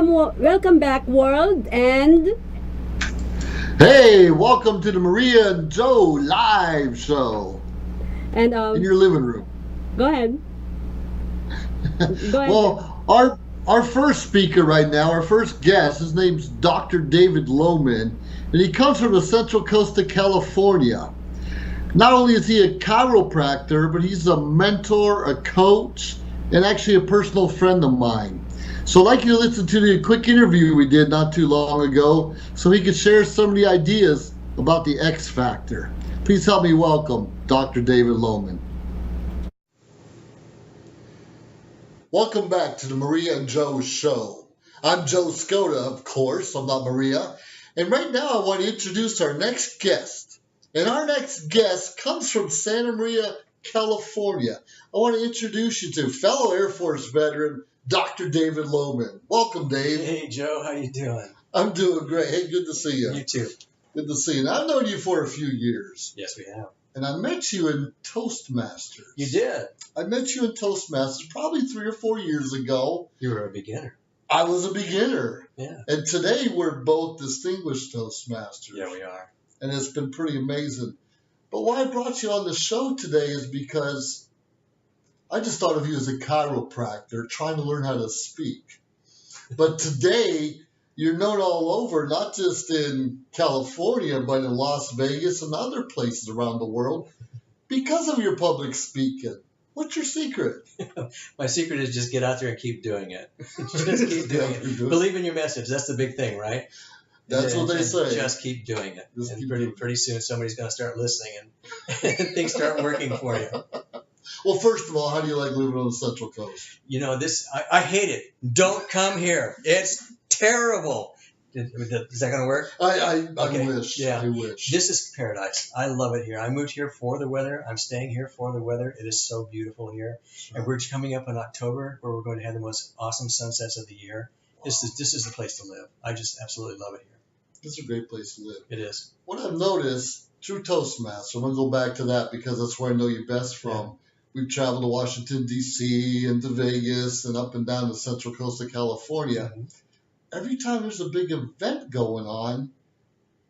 welcome back, world, and Hey, welcome to the Maria and Joe live show and in your living room. go ahead, go ahead, Joe. Well, our first speaker right now, our first guest, his name's Dr. David Lohman, and he comes from the Central Coast of California. Not only is he a chiropractor, but he's a mentor, a coach, and actually a personal friend of mine. So I'd like you to listen to the quick interview we did not too long ago so he could share some of the ideas about the X Factor. Please help me welcome Dr. David Lohman. Welcome back to the Maria and Joe show. I'm Joe Skoda, of course. I'm not Maria. And right now I want to introduce our next guest. And our next guest comes from Santa Maria, California. I want to introduce you to fellow Air Force veteran, Dr. David Lohman. Welcome, Dave. Hey, Joe, how you doing? I'm doing great. Hey, good to see you. You too. Good to see you. And I've known you for a few years. Yes, we have. And I met you in Toastmasters. You did. I met you in Toastmasters probably 3 or 4 years ago. You were a beginner. I was a beginner. Yeah. And today we're both distinguished Toastmasters. Yeah, we are. And it's been pretty amazing. But why I brought you on the show today is because I just thought of you as a chiropractor trying to learn how to speak. But today, you're known all over, not just in California, but in Las Vegas and other places around the world because of your public speaking. What's your secret? My secret is just get out there and keep doing it. Just keep doing it. Believe in your message. That's the big thing, right? That's what they say. Just keep doing it. Just And keep doing it. pretty soon somebody's going to start listening and things start working for you. Well, first of all, how do you like living on the Central Coast? You know, I hate it. Don't come here. It's terrible. Is that going to work? I Okay, wish. yeah. I wish. This is paradise. I love it here. I moved here for the weather. I'm staying here for the weather. It is so beautiful here. And we're coming up in October where we're going to have the most awesome sunsets of the year. This is the place to live. I just absolutely love it here. It's a great place to live. It is. What I've noticed through Toastmasters, I'm going to go back to that because that's where I know you best from. Yeah. We've traveled to Washington, D.C. and to Vegas and up and down the Central Coast of California. Mhm. Every time there's a big event going on,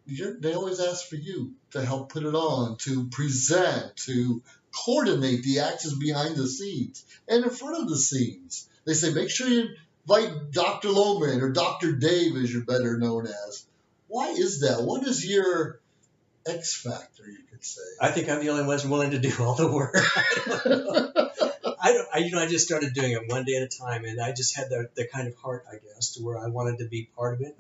they always ask for you to help put it on, to present, to coordinate the actions behind the scenes and in front of the scenes. They say, make sure you invite Dr. Lohman or Dr. Dave, as you're better known as. Why is that? What is your X factor, you could say? I think I'm the only one willing to do all the work. I just started doing it one day at a time, and I just had the kind of heart, I guess, to where I wanted to be part of it.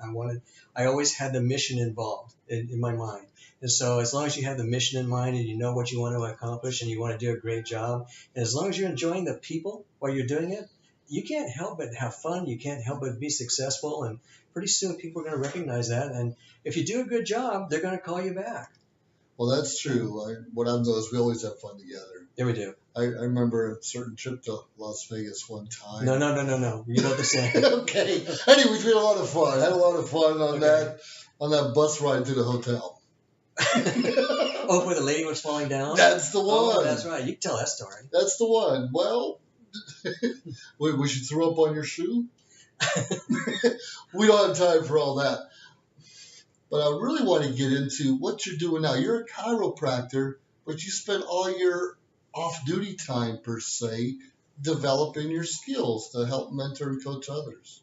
I always had the mission involved in my mind. And so as long as you have the mission in mind and you know what you want to accomplish and you want to do a great job, and as long as you're enjoying the people while you're doing it, you can't help but have fun. You can't help but be successful. And pretty soon people are going to recognize that. And if you do a good job, they're going to call you back. Well, that's true. What I've noticed, we always have fun together. Yeah, we do. I remember a certain trip to Las Vegas one time. No. You know the saying. Okay. Anyways, we had a lot of fun. Had a lot of fun on Okay. that bus ride to the hotel. Oh, where the lady was falling down? That's the one. Oh, that's right. You can tell that story. That's the one. Well, we should throw up on your shoe. We don't have time for all that. But I really want to get into what you're doing now. You're a chiropractor, but you spend all your off-duty time, per se, developing your skills to help mentor and coach others.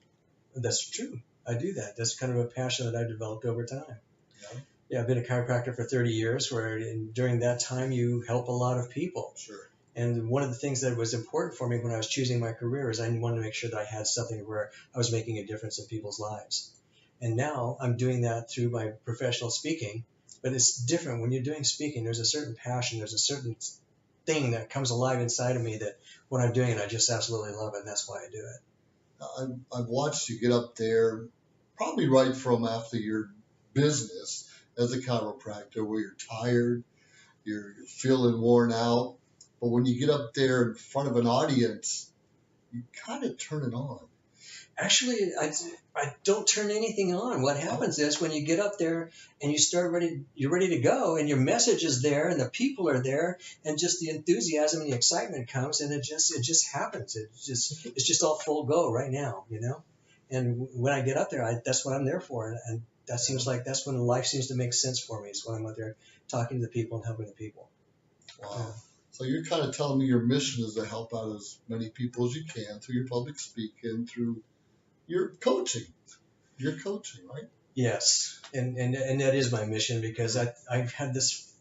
That's true. I do that. That's kind of a passion that I developed over time. Yeah. Yeah, I've been a chiropractor for 30 years, where during that time you help a lot of people. Sure. And one of the things that was important for me when I was choosing my career is I wanted to make sure that I had something where I was making a difference in people's lives. And now I'm doing that through my professional speaking, but it's different. When you're doing speaking, there's a certain passion, there's a certain thing that comes alive inside of me that when I'm doing it, I just absolutely love it, and that's why I do it. I've watched you get up there probably right from after your business as a chiropractor where you're tired, you're feeling worn out. But when you get up there in front of an audience, you kind of turn it on. Actually, I don't turn anything on. What happens is when you get up there and you're ready to go, and your message is there, and the people are there, and just the enthusiasm and the excitement comes, and it just happens. It's just all full go right now, you know. And when I get up there, that's what I'm there for. And that seems like that's when life seems to make sense for me. Is when I'm out there talking to the people and helping the people. Wow. Yeah. So you're kind of telling me your mission is to help out as many people as you can through your public speaking, through your coaching. Your coaching, right? Yes, and that is my mission, because I've had this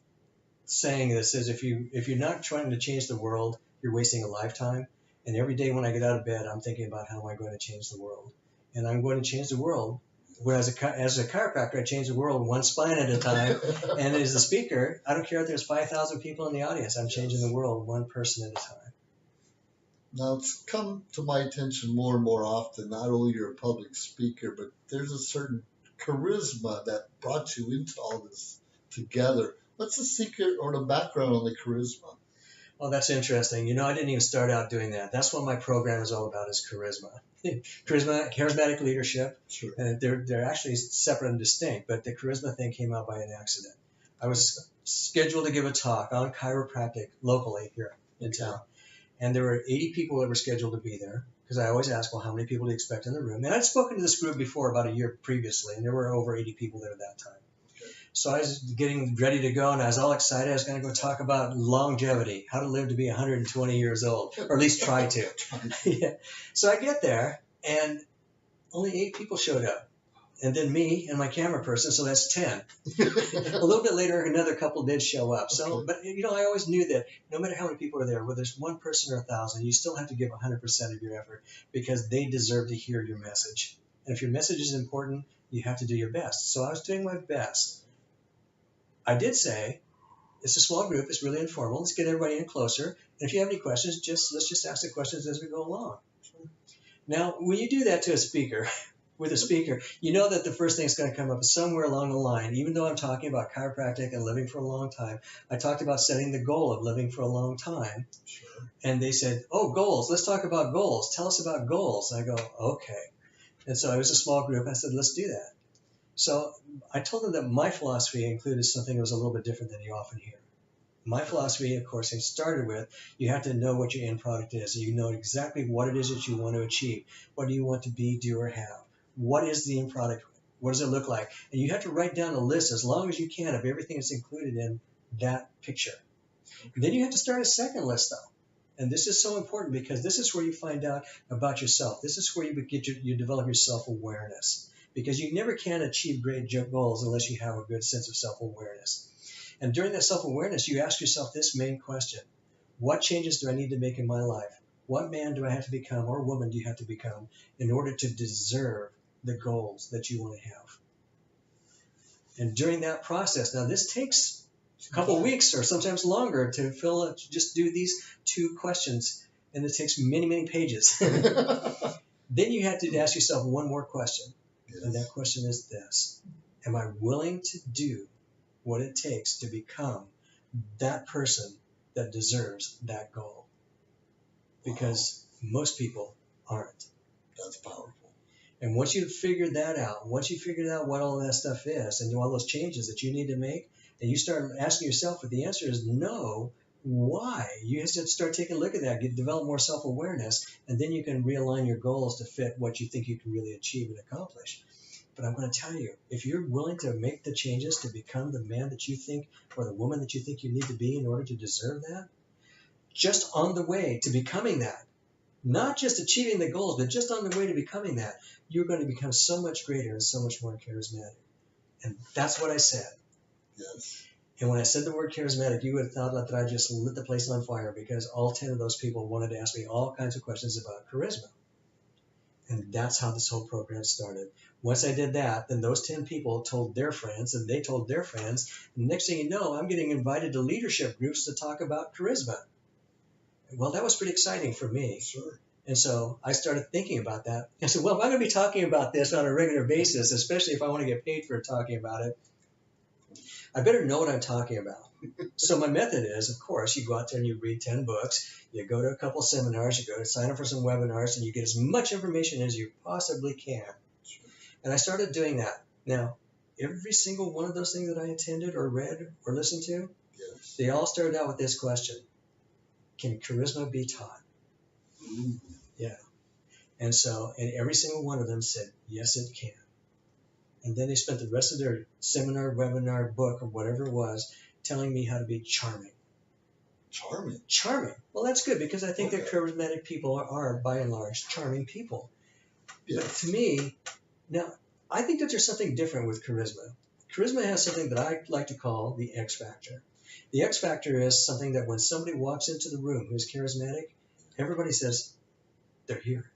saying that says if you're not trying to change the world, you're wasting a lifetime. And every day when I get out of bed, I'm thinking about how am I going to change the world, and I'm going to change the world. Whereas as a chiropractor, I change the world one spine at a time, and as a speaker, I don't care if there's 5,000 people in the audience. I'm changing the world one person at a time. Now, it's come to my attention more and more often, not only you're a public speaker, but there's a certain charisma that brought you into all this together. What's the secret or the background on the charisma? Oh, that's interesting. You know, I didn't even start out doing that. That's what my program is all about, is charisma. Charismatic leadership. Sure. And they're actually separate and distinct, but the charisma thing came out by an accident. I was scheduled to give a talk on chiropractic locally here in town. And there were 80 people that were scheduled to be there, because I always ask, well, how many people do you expect in the room? And I'd spoken to this group before about a year previously, and there were over 80 people there at that time. So I was getting ready to go, and I was all excited. I was going to go talk about longevity, how to live to be 120 years old, or at least try to. Yeah. So I get there, and only 8 people showed up. And then me and my camera person, so that's 10. A little bit later, another couple did show up. So, Okay. but you know, I always knew that no matter how many people are there, whether it's one person or 1,000, you still have to give 100% of your effort, because they deserve to hear your message. And if your message is important, you have to do your best. So I was doing my best. I did say, it's a small group, it's really informal, let's get everybody in closer. And if you have any questions, let's just ask the questions as we go along. Now, when you do that to a speaker, with a speaker, you know that the first thing that's going to come up is somewhere along the line. Even though I'm talking about chiropractic and living for a long time, I talked about setting the goal of living for a long time. Sure. And they said, oh, goals, let's talk about goals. Tell us about goals. And I go, okay. And so it was a small group. I said, let's do that. So I told them that my philosophy included something that was a little bit different than you often hear. My philosophy, of course, it started with, you have to know what your end product is. You know exactly what it is that you want to achieve. What do you want to be, do, or have? What is the end product? What does it look like? And you have to write down a list as long as you can of everything that's included in that picture. And then you have to start a second list, though. And this is so important, because this is where you find out about yourself. This is where you develop your self-awareness. Because you never can achieve great goals unless you have a good sense of self-awareness. And during that self-awareness, you ask yourself this main question: what changes do I need to make in my life? What man do I have to become, or woman do you have to become, in order to deserve the goals that you want to have? And during that process, now this takes a couple of weeks or sometimes longer to just do these 2 questions, and it takes many, many pages. Then you have to ask yourself one more question. Yes. And that question is this: am I willing to do what it takes to become that person that deserves that goal? Because most people aren't. That's powerful. And once you've figured that out, once you figured out what all that stuff is and all those changes that you need to make, and you start asking yourself if the answer is no, why? You have to start taking a look at that, develop more self-awareness, and then you can realign your goals to fit what you think you can really achieve and accomplish. But I'm going to tell you, if you're willing to make the changes to become the man that you think, or the woman that you think you need to be in order to deserve that, just on the way to becoming that, not just achieving the goals, but just on the way to becoming that, you're going to become so much greater and so much more charismatic. And that's what I said. Yes. And when I said the word charismatic, you would have thought that I just lit the place on fire, because all 10 of those people wanted to ask me all kinds of questions about charisma. And that's how this whole program started. Once I did that, then those 10 people told their friends, and they told their friends. And next thing you know, I'm getting invited to leadership groups to talk about charisma. Well, that was pretty exciting for me. Sure. And so I started thinking about that. I said, well, if I'm going to be talking about this on a regular basis, especially if I want to get paid for talking about it, I better know what I'm talking about. So my method is, of course, you go out there and you read 10 books, you go to a couple seminars, you go to sign up for some webinars, and you get as much information as you possibly can. Sure. And I started doing that. Now, every single one of those things that I attended or read or listened to, Yes. they all started out with this question: can charisma be taught? Ooh. Yeah. And every single one of them said, yes, it can. And then they spent the rest of their seminar, webinar, book, or whatever it was, telling me how to be charming. Charming. Charming. Well, that's good, because I think that charismatic people are, by and large, charming people. Yes. But to me, now, I think that there's something different with charisma. Charisma has something that I like to call the X factor. The X factor is something that when somebody walks into the room who's charismatic, everybody says they're here.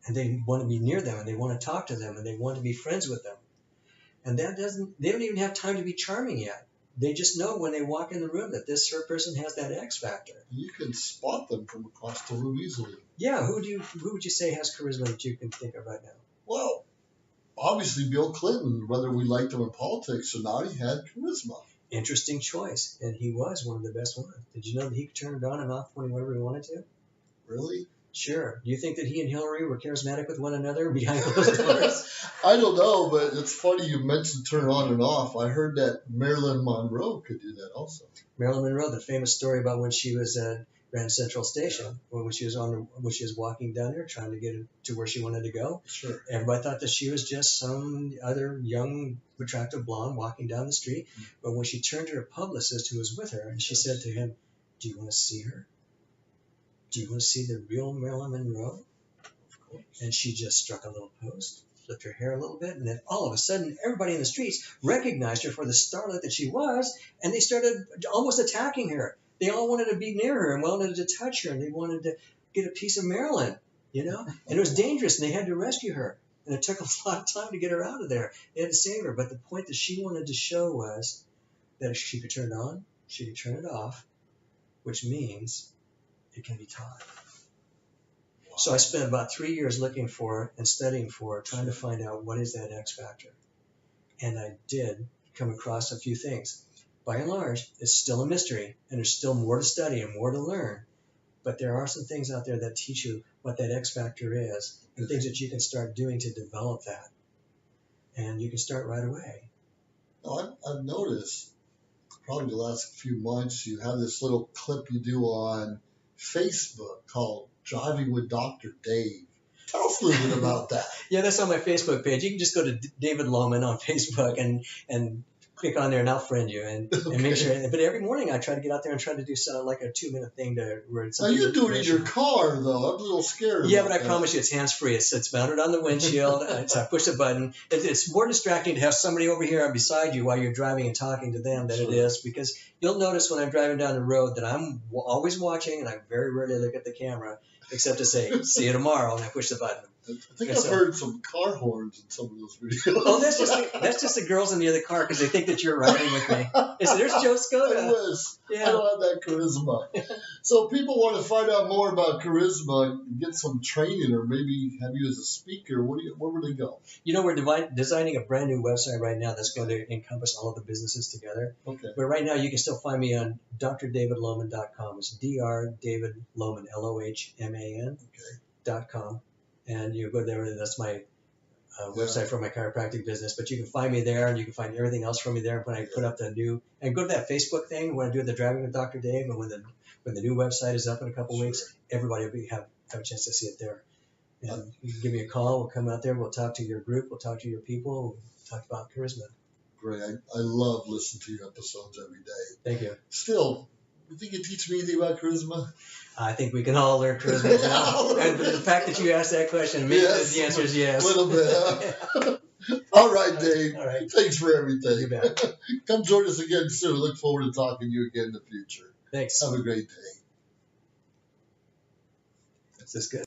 And they want to be near them, and they want to talk to them, and they want to be friends with them. And they don't even have time to be charming yet. They just know when they walk in the room that this person has that X factor. You can spot them from across the room easily. Yeah, who would you say has charisma that you can think of right now? Well, obviously Bill Clinton, whether we liked him in politics or not, he had charisma. Interesting choice, and he was one of the best ones. Did you know that he could turn it on and off whenever he wanted to? Really? Sure. Do you think that he and Hillary were charismatic with one another behind closed doors? I don't know, but it's funny you mentioned turn on and off. I heard that Marilyn Monroe could do that also. Marilyn Monroe, the famous story about when she was at Grand Central Station, when she was walking down there trying to get to where she wanted to go. Sure. Everybody thought that she was just some other young, attractive blonde walking down the street. But when she turned to her publicist who was with her, and she said to him, "Do you want to see her? Do you want to see the real Marilyn Monroe?" Of course. And she just struck a little pose, flipped her hair a little bit, and then all of a sudden, everybody in the streets recognized her for the starlet that she was, and they started almost attacking her. They all wanted to be near her and wanted to touch her, and they wanted to get a piece of Marilyn, And it was dangerous, and they had to rescue her. And it took a lot of time to get her out of there. They had to save her. But the point that she wanted to show was that she could turn it on, she could turn it off, which means it can be taught. So I spent about 3 years looking for it and studying for it, trying to find out what is that X factor. And I did come across a few things. By and large, it's still a mystery, and there's still more to study and more to learn. But there are some things out there that teach you what that X factor is, and things that you can start doing to develop that. And you can start right away. Now, I've noticed, probably the last few months, you have this little clip you do on Facebook called Driving with Dr. Dave. Tell us a little bit about that. Yeah, that's on my Facebook page. You can just go to David Lohman on Facebook and click on there, and I'll friend you and make sure. But every morning I try to get out there and try to do like a 2-minute thing where it's. Now you do it in your car though. I'm a little scared. Yeah, but I promise you, it's hands free. It's mounted on the windshield. So I push a button. It's more distracting to have somebody over here beside you while you're driving and talking to them than it is, because you'll notice when I'm driving down the road that I'm always watching, and I very rarely look at the camera except to say "see you tomorrow" and I push the button. I think I've heard some car horns in some of those videos. Oh, that's just the girls in the other car because they think that you're riding with me. There's Joe Skoda. I wish. Yeah. I don't have that charisma. So people want to find out more about charisma and get some training, or maybe have you as a speaker. Where would they go? We're designing a brand new website right now that's going to encompass all of the businesses together. Okay. But right now you can still find me on drdavidlohman.com. It's Dr. Lohman, LOHMAN. Okay. .com. And you go there, and that's my website for my chiropractic business. But you can find me there, and you can find everything else from me there. When I put up the new, and go to that Facebook thing when I do the Driving with Dr. Dave, and when the new website is up in a couple weeks, everybody will have a chance to see it there. And you can give me a call. We'll come out there. We'll talk to your group. We'll talk to your people. We'll talk about charisma. Great. I love listening to your episodes every day. Thank you. Still, you think you teach me anything about charisma? I think we can all learn charisma now. And the fact that you asked that question means that the answer is yes. A little bit, huh? All right, Dave. All right. Thanks for everything. You bet. Come join us again soon. Look forward to talking to you again in the future. Thanks. Have a great day. This is good.